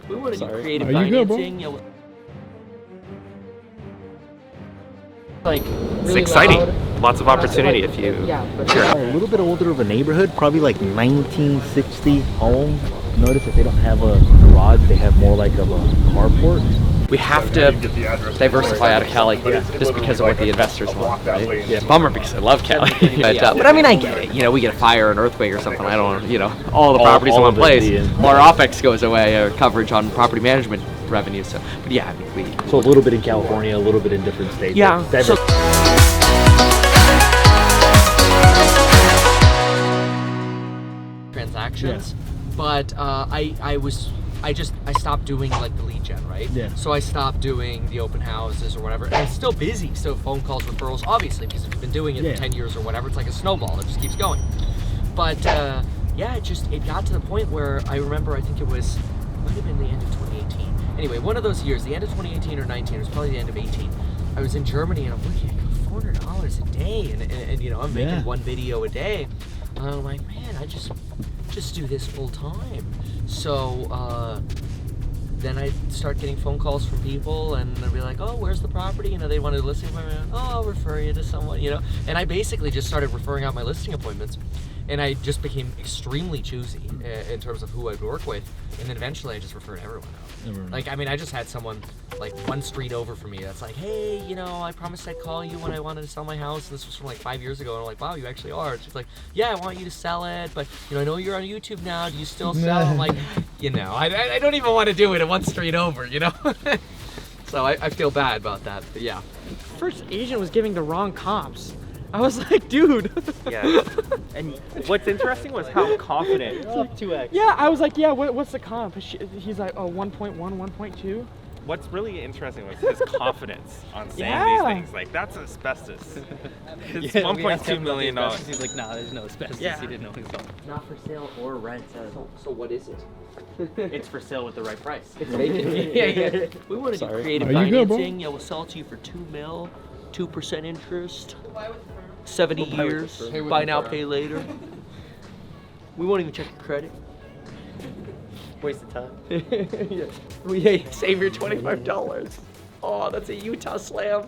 We want to do creative Are you good, bro? financing. Like, It's really exciting. loud. Lots of opportunity if you. Yeah, but A little bit older of a neighborhood, probably like 1960 home. Notice if they don't have a garage, they have more like of a carport. We have to diversify out of Cali just because of what the investors want, right? Yeah, bummer because I love Cali. But I mean, I get it. You know, we get a fire, an earthquake or something. I don't, you know, all the properties in one place. Our OPEX goes away, our coverage on property management revenue. So, but yeah, I mean, we. So a little bit in California, a little bit in different states. Yeah. So, transactions, but I stopped doing like the lead gen, right? Yeah. So I stopped doing the open houses or whatever. And it's still busy, still phone calls, referrals, obviously, because if you've been doing it for 10 years or whatever, it's like a snowball that just keeps going. But yeah, it got to the point where I remember, I think it might have been the end of 2018. Anyway, one of those years, the end of 2018 or 19, it was probably the end of 18. I was in Germany and I'm looking at $400 a day, and you know, I'm making one video a day. And I'm like, man, I just do this full time. So then I start getting phone calls from people, and they'll be like, oh, where's the property? You know, they wanted a listing appointment. Oh, I'll refer you to someone, you know. And I basically just started referring out my listing appointments, and I just became extremely choosy in terms of who I'd work with. And then eventually I just referred everyone out. Like, I mean, I just had someone like one street over from me that's like, hey, you know, I promised I'd call you when I wanted to sell my house. And this was from like 5 years ago. And I'm like, wow, you actually are. And she's like, yeah, I want you to sell it, but you know, I know you're on YouTube now. Do you still sell? I'm like, you know, I don't even want to do it at one street over, you know? So I feel bad about that, but yeah. First agent was giving the wrong comps. I was like, dude. yeah. And what's interesting was how confident. 2x. Yeah, I was like, yeah, what's the comp? He's like, oh, 1.1, 1.2. What's really interesting was his confidence on saying these things. Like, that's asbestos. It's $1.2 million. He's like, nah, there's no asbestos. Yeah. He didn't know himself. Not for sale or rent. So what is it? It's for sale with the right price. It's vacant. Yeah. We want to do creative financing. Yeah, we'll sell it to you for $2 million, 2% interest, 70 years, buy now, pay later. We won't even check your credit. Waste of time. Yeah, save your $25. Oh, that's a Utah slam.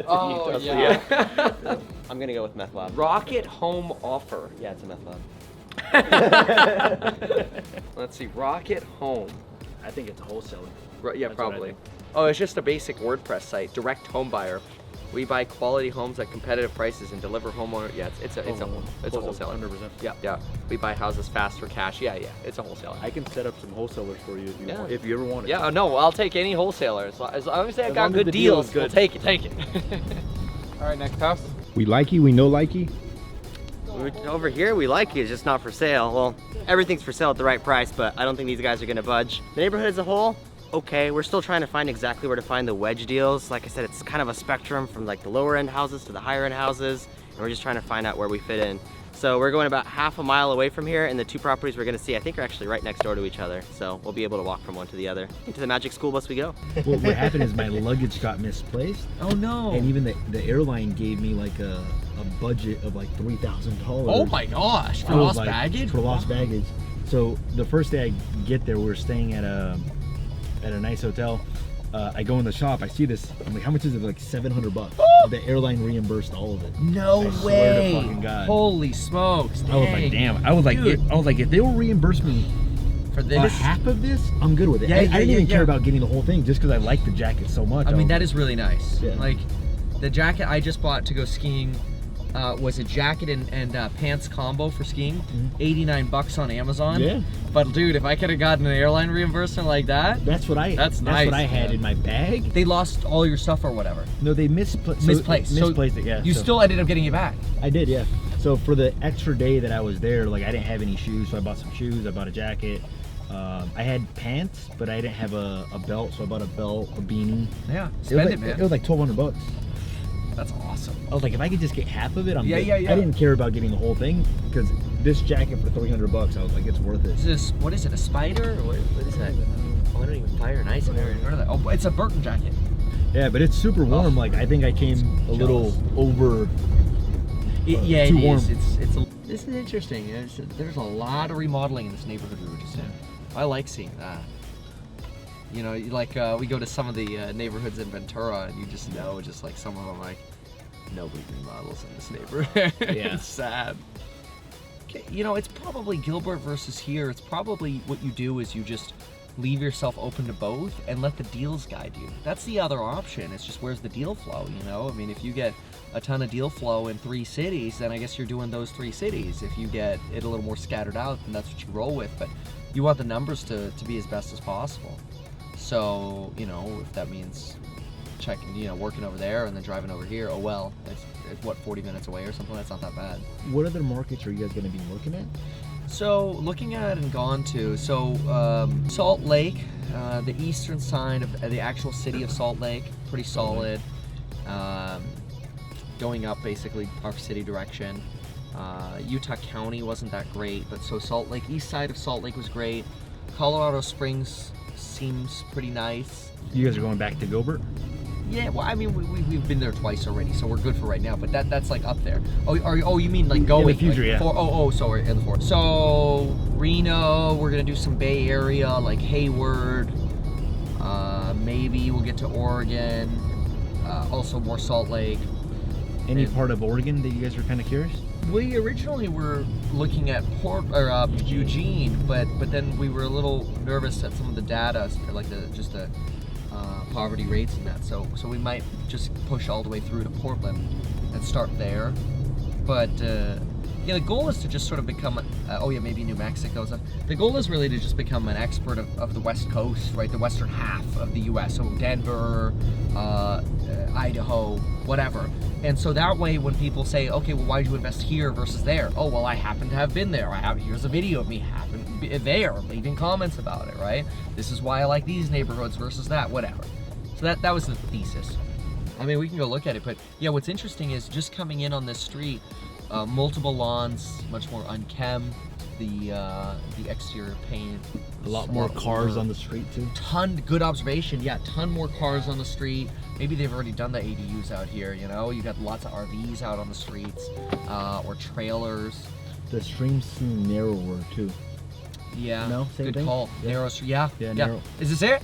Oh, yeah. I'm gonna go with meth lab. Rocket home offer. Yeah, it's a meth lab. Let's see, Rocket Home. I think it's a wholesaler. Yeah, probably. Oh, it's just a basic WordPress site. Direct home buyer. We buy quality homes at competitive prices and deliver homeowner. Yeah, it's a wholesaler. 100%. Yeah. We buy houses fast for cash. Yeah. It's a wholesaler. I can set up some wholesalers for you if you ever want it. Yeah, no, I'll take any wholesaler as long as they got good deals. We'll take it. All right, next house. We likey, we know likey. Over here, we like it, it's just not for sale. Well, everything's for sale at the right price, but I don't think these guys are gonna budge. The neighborhood as a whole, okay, we're still trying to find exactly where to find the wedge deals. Like I said, it's kind of a spectrum from like the lower end houses to the higher end houses, and we're just trying to find out where we fit in. So we're going about half a mile away from here, and the two properties we're gonna see, I think, are actually right next door to each other. So we'll be able to walk from one to the other. Into the magic school bus we go. What happened is my luggage got misplaced. Oh no. And even the airline gave me like a budget of like $3,000. Oh my gosh, for lost baggage? For lost baggage. So the first day I get there, we're staying at a nice hotel. I go in the shop, I see this, I'm like, how much is it? Like $700. The airline reimbursed all of it. No I way. Swear to fucking God. Holy smokes. I was like, damn. I was like, if they will reimburse me for this, half of this, I'm good with it. I didn't even care about getting the whole thing just because I like the jacket so much. I mean, that is really nice. Yeah. Like, the jacket I just bought to go skiing was a jacket and pants combo for skiing, $89 on Amazon. Yeah. But dude, if I could have gotten an airline reimbursement like that, that's what I had in my bag. They lost all your stuff or whatever. No, they misplaced it. Yeah. You still ended up getting it back. I did, yeah. So for the extra day that I was there, like I didn't have any shoes, so I bought some shoes. I bought a jacket. I had pants, but I didn't have a belt, so I bought a belt, a beanie. Yeah, spend it, man. It was like $1,200. That's awesome. I was like, if I could just get half of it, I'm good. Yeah. I didn't care about getting the whole thing because this jacket for $300, I was like, it's worth it. Is this, what is it, a spider? Or what is that? Oh, I don't even fire an ice. I've never heard of that. Oh, it's a Burton jacket. Yeah, but it's super warm. Like, I think I came a little over. Too warm. This is interesting. There's a lot of remodeling in this neighborhood we were just in. I like seeing that. You know, like we go to some of the neighborhoods in Ventura, and you just know, just like some of them, like nobody remodels in this neighborhood. Yeah. It's sad. Okay, you know, it's probably Gilbert versus here. It's probably what you do is you just leave yourself open to both and let the deals guide you. That's the other option. It's just where's the deal flow, you know? I mean, if you get a ton of deal flow in 3 cities, then I guess you're doing those 3 cities. If you get it a little more scattered out, then that's what you roll with. But you want the numbers to be as best as possible. So, you know, if that means checking, you know, working over there and then driving over here, oh well, it's what, 40 minutes away or something? That's not that bad. What other markets are you guys going to be looking at? So, looking at and gone to, Salt Lake, the eastern side of the actual city of Salt Lake, pretty solid. Going up basically our city direction. Utah County wasn't that great, but so Salt Lake, east side of Salt Lake was great. Colorado Springs seems pretty nice. You guys are going back to Gilbert? Yeah, well, I mean, we've been there twice already, so we're good for right now. But that's like up there. Oh, you mean like going in the future? Like, yeah. Sorry, in the forest. So Reno, we're gonna do some Bay Area, like Hayward. Maybe we'll get to Oregon. Also more Salt Lake. Any part of Oregon that you guys are kind of curious? We originally were looking at Eugene, but then we were a little nervous at some of the data, like the poverty rates and that. So we might just push all the way through to Portland and start there. But yeah, the goal is to just sort of become, maybe New Mexico. So the goal is really to just become an expert of the West Coast, right? The western half of the U.S. So Denver, Idaho, whatever. And so that way, when people say, okay, well, why did you invest here versus there? Oh, well, I happen to have been there. Here's a video of me there, leaving comments about it, right? This is why I like these neighborhoods versus that, whatever. So that was the thesis. I mean, we can go look at it, but yeah, what's interesting is just coming in on this street, multiple lawns, much more unkempt, the exterior paint. A lot more cars on the street too. Good observation. Yeah, ton more cars on the street. Maybe they've already done the ADUs out here, you know? You got lots of RVs out on the streets, or trailers. The streams seem narrower too. Yeah, no, same good thing? call. Yeah. Narrow street, yeah. Narrow. Is this it?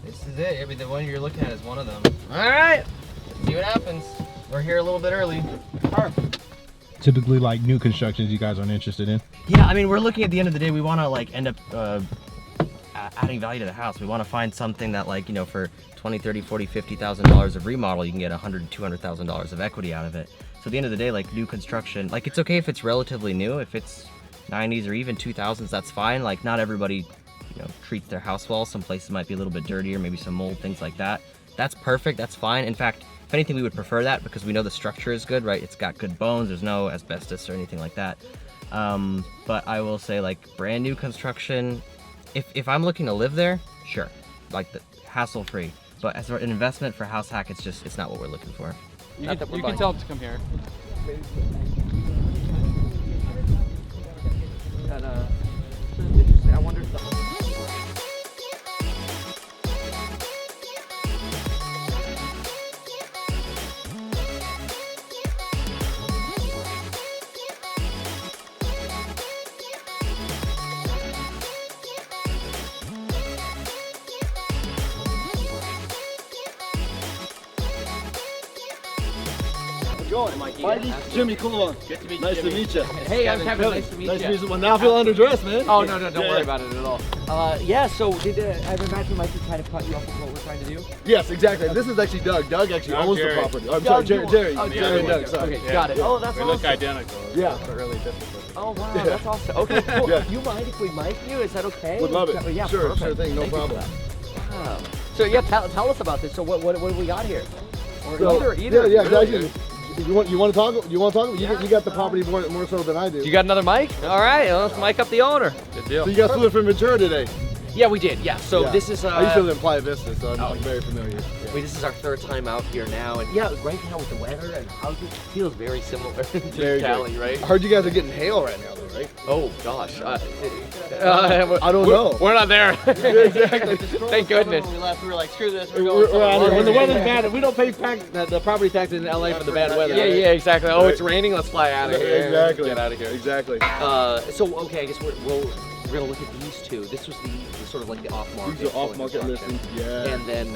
This is it. I mean, the one you're looking at is one of them. All right, see what happens. We're here a little bit early. Typically, like new constructions, you guys aren't interested in. Yeah, I mean, we're looking at the end of the day, we want to like end up adding value to the house. We want to find something that, like, you know, for $20, $30, $40, $50,000 of remodel, you can get $100,000, $200,000 of equity out of it. So at the end of the day, like new construction, like it's okay if it's relatively new. If it's 90s or even 2000s, that's fine. Like not everybody, you know, treats their house well. Some places might be a little bit dirtier, maybe some mold, things like that. That's perfect. That's fine. In fact, if anything, we would prefer that because we know the structure is good, right? It's got good bones. There's no asbestos or anything like that. But I will say, like, brand new construction, if I'm looking to live there, sure, like the hassle-free. But as an investment for house hack, it's not what we're looking for. You can tell them to come here. I wonder if Mikey, Jimmy, cool one. Good to meet you. Nice to meet you. Hey, I'm Kevin. Nice to meet you. Nice to meet you. Well, now I feel underdressed, man. Oh, no, don't worry about it at all. Yeah, so I imagine Mikey kind of cut you off with what we're trying to do? Yes, exactly. This is actually Doug. Doug actually owns the property. I'm sorry, Jerry. Oh, Jerry and Doug, sorry. Okay, got it. Oh, that's awesome. We look identical. Yeah. It's really difficult. Oh, wow, that's awesome. Okay, cool. Yeah. Do you mind if we mic you? Is that okay? Would love it. Yeah, sure, perfect. sure thing, no Thank you problem. for that. Wow. So, yeah, tell us about this. So, what do we got here? Or So, either. Yeah, exactly. You want to talk? You want to talk? You got the property more so than I do. You got another mic? All right, let's mic up the owner. Good deal. So you guys flew from Ventura today? Yeah, we did. Yeah. So Yeah. this is. I used to live in Playa Vista, so I'm very familiar. Yeah. Wait, this is our third time out here now, and yeah, right now with the weather and houses, it feels very similar to Very Cali, good. right? I heard you guys are getting hail right now, though, right? Oh gosh. I don't know. We're not there. Exactly. Thank goodness. When we left, we were like, screw this. We're out here. When the weather's bad, we don't pay the property tax in LA for the bad weather. Yeah, exactly. Oh, it's raining. Let's fly out of here. Exactly. Get out of here. Exactly. So okay, I guess we'll we're gonna look at these two. This was the sort of like the off-market. These are off-market listings, yeah. And then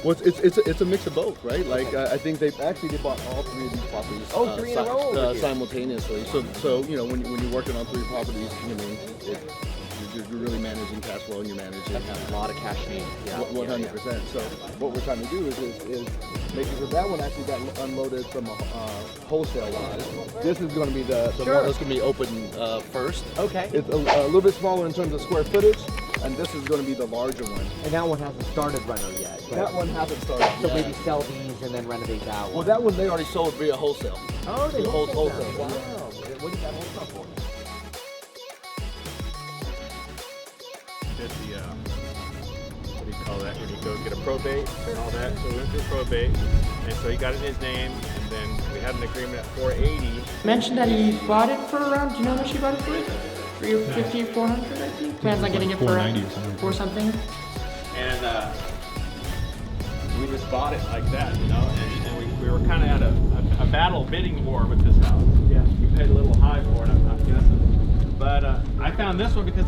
well, it's a mix of both, right? Like I think they bought all 3 of these properties. Oh, 3 in a row over here. Simultaneously. So you know when you're working on 3 properties, you mean you're really managing cash flow and you're managing a lot of cash need. Yeah, 100%. So what we're trying to do is making sure that one actually got unloaded from a wholesale wise. This is going to be the one that's going to be open first. Okay. It's a little bit smaller in terms of square footage, and this is going to be the larger one. And that one hasn't started reno yet. Right? That one hasn't started. So maybe sell these and then renovate that one. Well, that one they already sold via wholesale. Oh, they wholesale. Wow. What did that wholesale for? Did the what do you call that when you go get a probate and all that? So we went through probate, and so he got it in his name, and then we had an agreement at 480. Mentioned that he bought it for around, do you know how much he bought it for? 350, 400, I think. Plans on getting it for something. And we just bought it like that, you know, and we were kind of at a battle bidding war with this house. Yeah. We paid a little high for it, I'm not guessing. But I found this one because